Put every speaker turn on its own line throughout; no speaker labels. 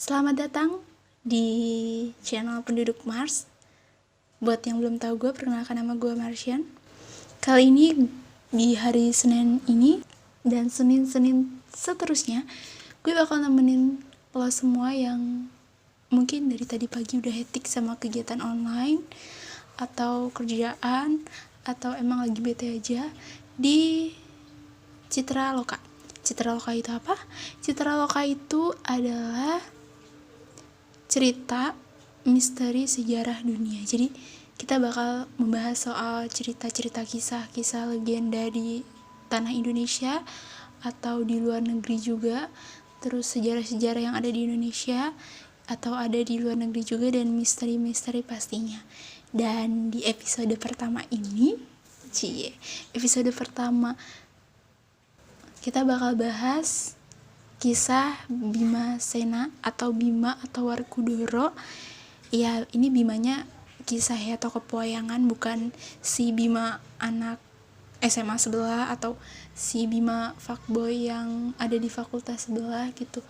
Selamat datang di channel Penduduk Mars. Buat yang belum tahu gue, perkenalkan nama gue Martian. Kali ini di hari Senin ini dan Senin-Senin seterusnya, gue bakal nemenin lo semua yang mungkin dari tadi pagi udah hektik sama kegiatan online atau kerjaan atau emang lagi bete aja di Citra Loka. Citra Loka itu apa? Citra Loka itu adalah cerita misteri sejarah dunia. Jadi kita bakal membahas soal cerita-cerita kisah-kisah legenda di tanah Indonesia atau di luar negeri juga, terus sejarah-sejarah yang ada di Indonesia atau ada di luar negeri juga, dan misteri-misteri pastinya. Dan di episode pertama ini, episode pertama kita bakal bahas kisah Bima Sena atau Bima atau Werkudara. Ya, ini Bimanya kisah ya, tokoh pewayangan, bukan si Bima anak SMA sebelah atau si Bima fuckboy yang ada di fakultas sebelah gitu.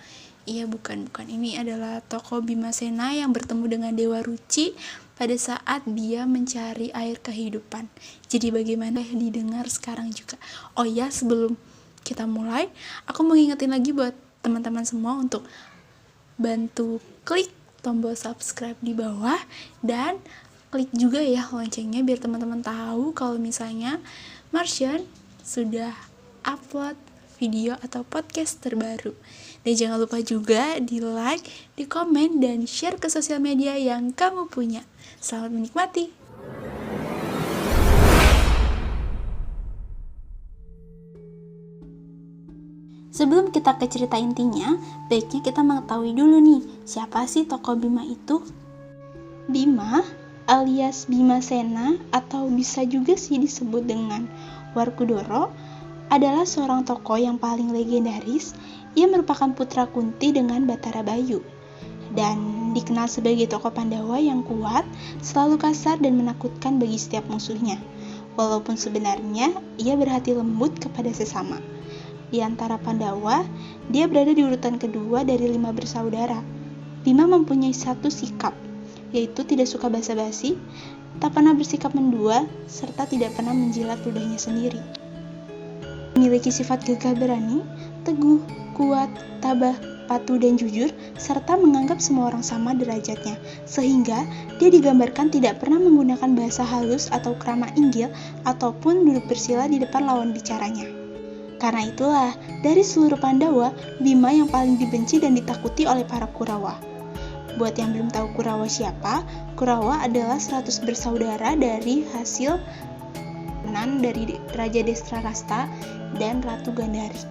Iya, bukan. Ini adalah tokoh Bima Sena yang bertemu dengan Dewa Ruci pada saat dia mencari air kehidupan. Jadi bagaimana didengar sekarang juga. Oh ya, sebelum kita mulai, aku mau ngingetin lagi buat teman-teman semua untuk bantu klik tombol subscribe di bawah dan klik juga ya loncengnya biar teman-teman tahu kalau misalnya Martian sudah upload video atau podcast terbaru. Dan jangan lupa juga di like, di komen, dan share ke sosial media yang kamu punya. Selamat menikmati. Sebelum kita ke cerita intinya, baiknya kita mengetahui dulu nih, siapa sih tokoh Bima itu? Bima alias Bima Sena atau bisa juga sih disebut dengan Werkudara adalah seorang tokoh yang paling legendaris. Ia merupakan putra Kunti dengan Batara Bayu dan dikenal sebagai tokoh Pandawa yang kuat, selalu kasar dan menakutkan bagi setiap musuhnya. Walaupun sebenarnya ia berhati lembut kepada sesama. Di antara Pandawa, dia berada di urutan kedua dari 5 bersaudara. Bima mempunyai satu sikap, yaitu tidak suka basa-basi, tak pernah bersikap mendua, serta tidak pernah menjilat ludahnya sendiri. Memiliki sifat gagah berani, teguh, kuat, tabah, patuh dan jujur, serta menganggap semua orang sama derajatnya, sehingga dia digambarkan tidak pernah menggunakan bahasa halus atau krama inggil, ataupun duduk bersila di depan lawan bicaranya. Karena itulah, dari seluruh Pandawa, Bima yang paling dibenci dan ditakuti oleh para Kurawa. Buat yang belum tahu Kurawa siapa, Kurawa adalah 100 bersaudara dari hasil keturunan dari Raja Destrarasta dan Ratu Gandhari.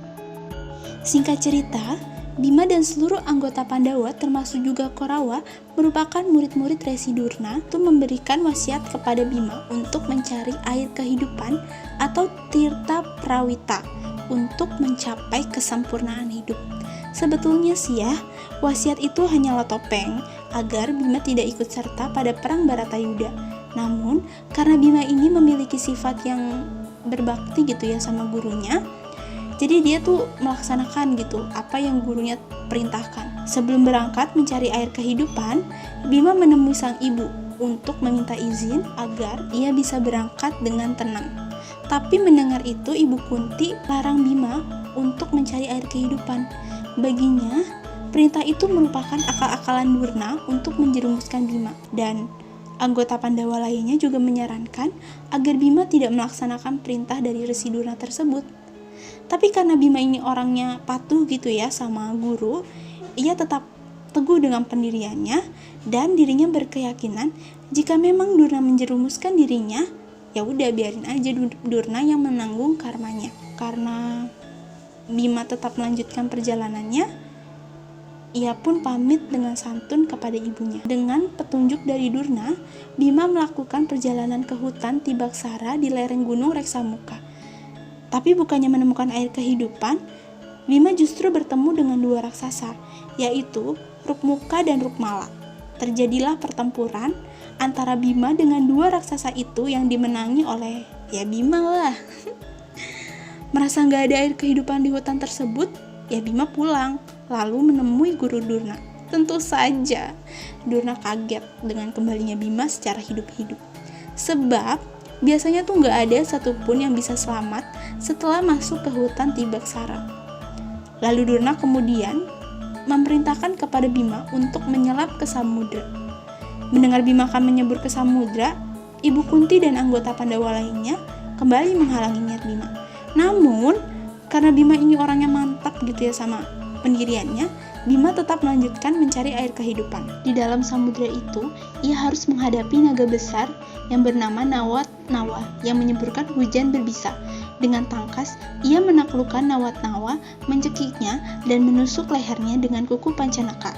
Singkat cerita, Bima dan seluruh anggota Pandawa termasuk juga Kurawa merupakan murid-murid Resi Durna untuk memberikan wasiat kepada Bima untuk mencari air kehidupan atau Tirta Prawita untuk mencapai kesempurnaan hidup. Sebetulnya sih ya, wasiat itu hanyalah topeng agar Bima tidak ikut serta pada perang Baratayuda. Namun, karena Bima ini memiliki sifat yang berbakti gitu ya sama gurunya, jadi dia tuh melaksanakan gitu apa yang gurunya perintahkan. Sebelum berangkat mencari air kehidupan, Bima menemui sang ibu untuk meminta izin agar ia bisa berangkat dengan tenang. Tapi mendengar itu, Ibu Kunti larang Bima untuk mencari air kehidupan. Baginya, perintah itu merupakan akal-akalan Durna untuk menjerumuskan Bima. Dan anggota Pandawa lainnya juga menyarankan agar Bima tidak melaksanakan perintah dari Resi Durna tersebut. Tapi karena Bima ini orangnya patuh gitu ya sama guru, ia tetap teguh dengan pendiriannya dan dirinya berkeyakinan jika memang Durna menjerumuskan dirinya, ya udah biarin aja Durna yang menanggung karmanya. Karena Bima tetap melanjutkan perjalanannya, ia pun pamit dengan santun kepada ibunya. Dengan petunjuk dari Durna, Bima melakukan perjalanan ke hutan Tibaksara di lereng gunung Reksamuka. Tapi bukannya menemukan air kehidupan, Bima justru bertemu dengan 2 raksasa, yaitu Rukmuka dan Rukmala. Terjadilah pertempuran antara Bima dengan 2 raksasa itu yang dimenangi oleh ya Bima lah. Merasa gak ada air kehidupan di hutan tersebut, ya Bima pulang, lalu menemui guru Durna. Tentu saja, Durna kaget dengan kembalinya Bima secara hidup-hidup. Sebab biasanya tuh gak ada satupun yang bisa selamat setelah masuk ke hutan Tibaksara. Lalu Durna kemudian memerintahkan kepada Bima untuk menyelam ke samudra. Mendengar Bima akan menyebur ke samudra, Ibu Kunti dan anggota Pandawa lainnya kembali menghalangi niat Bima. Namun, karena Bima ini orangnya mantap gitu ya sama pendiriannya, Bima tetap melanjutkan mencari air kehidupan. Di dalam samudra itu, ia harus menghadapi naga besar yang bernama Nawat Nawa yang menyemburkan hujan berbisa. Dengan tangkas, ia menaklukkan Nawat Nawa, mencekiknya dan menusuk lehernya dengan kuku pancanaka.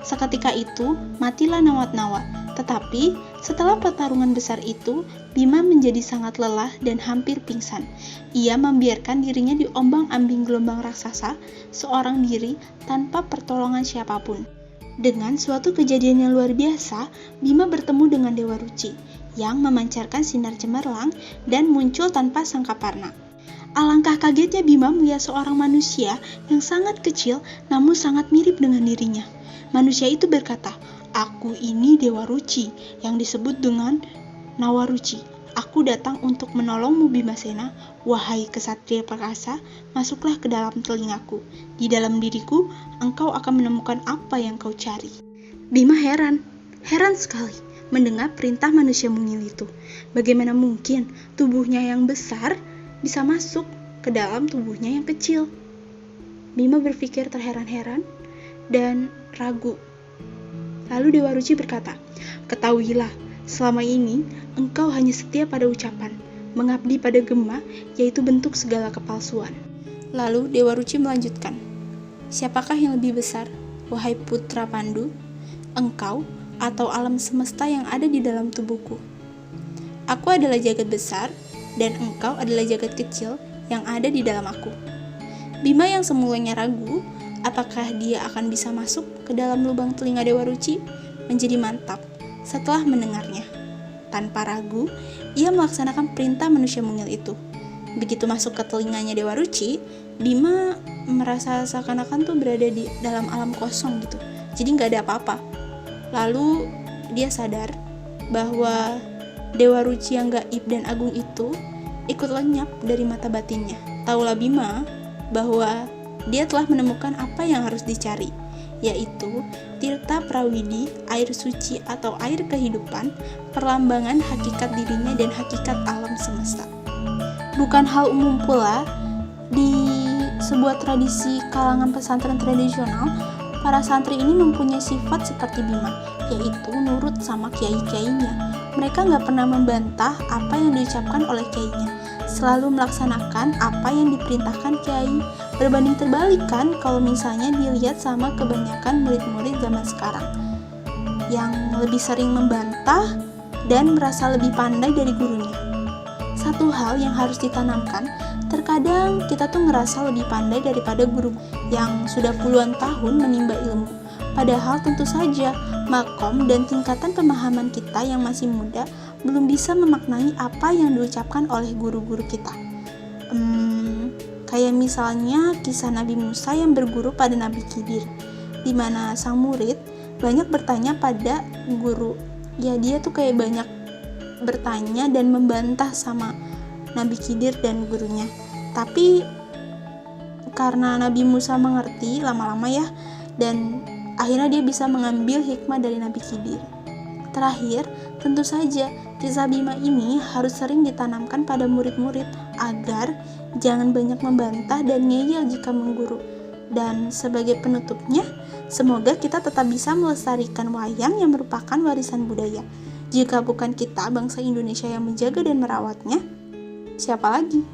Seketika itu, matilah Nawat Nawa. Tetapi, setelah pertarungan besar itu, Bima menjadi sangat lelah dan hampir pingsan. Ia membiarkan dirinya diombang-ambing gelombang raksasa, seorang diri tanpa pertolongan siapapun. Dengan suatu kejadian yang luar biasa, Bima bertemu dengan Dewa Ruci, yang memancarkan sinar cemerlang dan muncul tanpa sangkaparna. Alangkah kagetnya Bima melihat seorang manusia yang sangat kecil namun sangat mirip dengan dirinya. Manusia itu berkata, "Aku ini Dewa Ruci yang disebut dengan Nawaruci. Aku datang untuk menolongmu Bimasena. Wahai kesatria perkasa, masuklah ke dalam telingaku. Di dalam diriku, engkau akan menemukan apa yang kau cari." Bima heran sekali mendengar perintah manusia mungil itu. Bagaimana mungkin tubuhnya yang besar bisa masuk ke dalam tubuhnya yang kecil? Bima berpikir terheran-heran dan ragu. Lalu Dewa Ruci berkata, "Ketahuilah, selama ini engkau hanya setia pada ucapan, mengabdi pada gema, yaitu bentuk segala kepalsuan." Lalu Dewa Ruci melanjutkan, "Siapakah yang lebih besar, wahai putra Pandu? Engkau atau alam semesta yang ada di dalam tubuhku? Aku adalah jagat besar, dan engkau adalah jagat kecil yang ada di dalam aku." Bima yang semulanya ragu apakah dia akan bisa masuk ke dalam lubang telinga Dewa Ruci, menjadi mantap setelah mendengarnya. Tanpa ragu, ia melaksanakan perintah manusia mungil itu. Begitu masuk ke telinganya Dewa Ruci, Bima merasa seakan-akan tuh berada di dalam alam kosong gitu. Jadi nggak ada apa-apa. Lalu dia sadar bahwa Dewa Ruci yang gaib dan agung itu ikut lenyap dari mata batinnya. Taulah Bima bahwa dia telah menemukan apa yang harus dicari, yaitu Tirta Prawidi, air suci atau air kehidupan, perlambangan hakikat dirinya dan hakikat alam semesta. Bukan hal umum pula, di sebuah tradisi kalangan pesantren tradisional, para santri ini mempunyai sifat seperti Bima, yaitu nurut sama kiai-kiainya. Mereka nggak pernah membantah apa yang diucapkan oleh kiainya, selalu melaksanakan apa yang diperintahkan kiai. Berbanding terbalik kan kalau misalnya dilihat sama kebanyakan murid-murid zaman sekarang yang lebih sering membantah dan merasa lebih pandai dari gurunya. Satu hal yang harus ditanamkan, terkadang kita tuh ngerasa lebih pandai daripada guru yang sudah puluhan tahun menimba ilmu. Padahal tentu saja makom dan tingkatan pemahaman kita yang masih muda belum bisa memaknai apa yang diucapkan oleh guru-guru kita. Kayak misalnya kisah Nabi Musa yang berguru pada Nabi Khidir, di mana sang murid banyak bertanya pada guru. Ya dia tuh kayak banyak bertanya dan membantah sama Nabi Khidir dan gurunya. Tapi karena Nabi Musa mengerti lama-lama ya, dan akhirnya dia bisa mengambil hikmah dari Nabi Khidir. Terakhir, tentu saja kisah Bima ini harus sering ditanamkan pada murid-murid agar jangan banyak membantah dan ngeyel jika mengguru. Dan sebagai penutupnya, semoga kita tetap bisa melestarikan wayang yang merupakan warisan budaya. Jika bukan kita, bangsa Indonesia yang menjaga dan merawatnya, siapa lagi?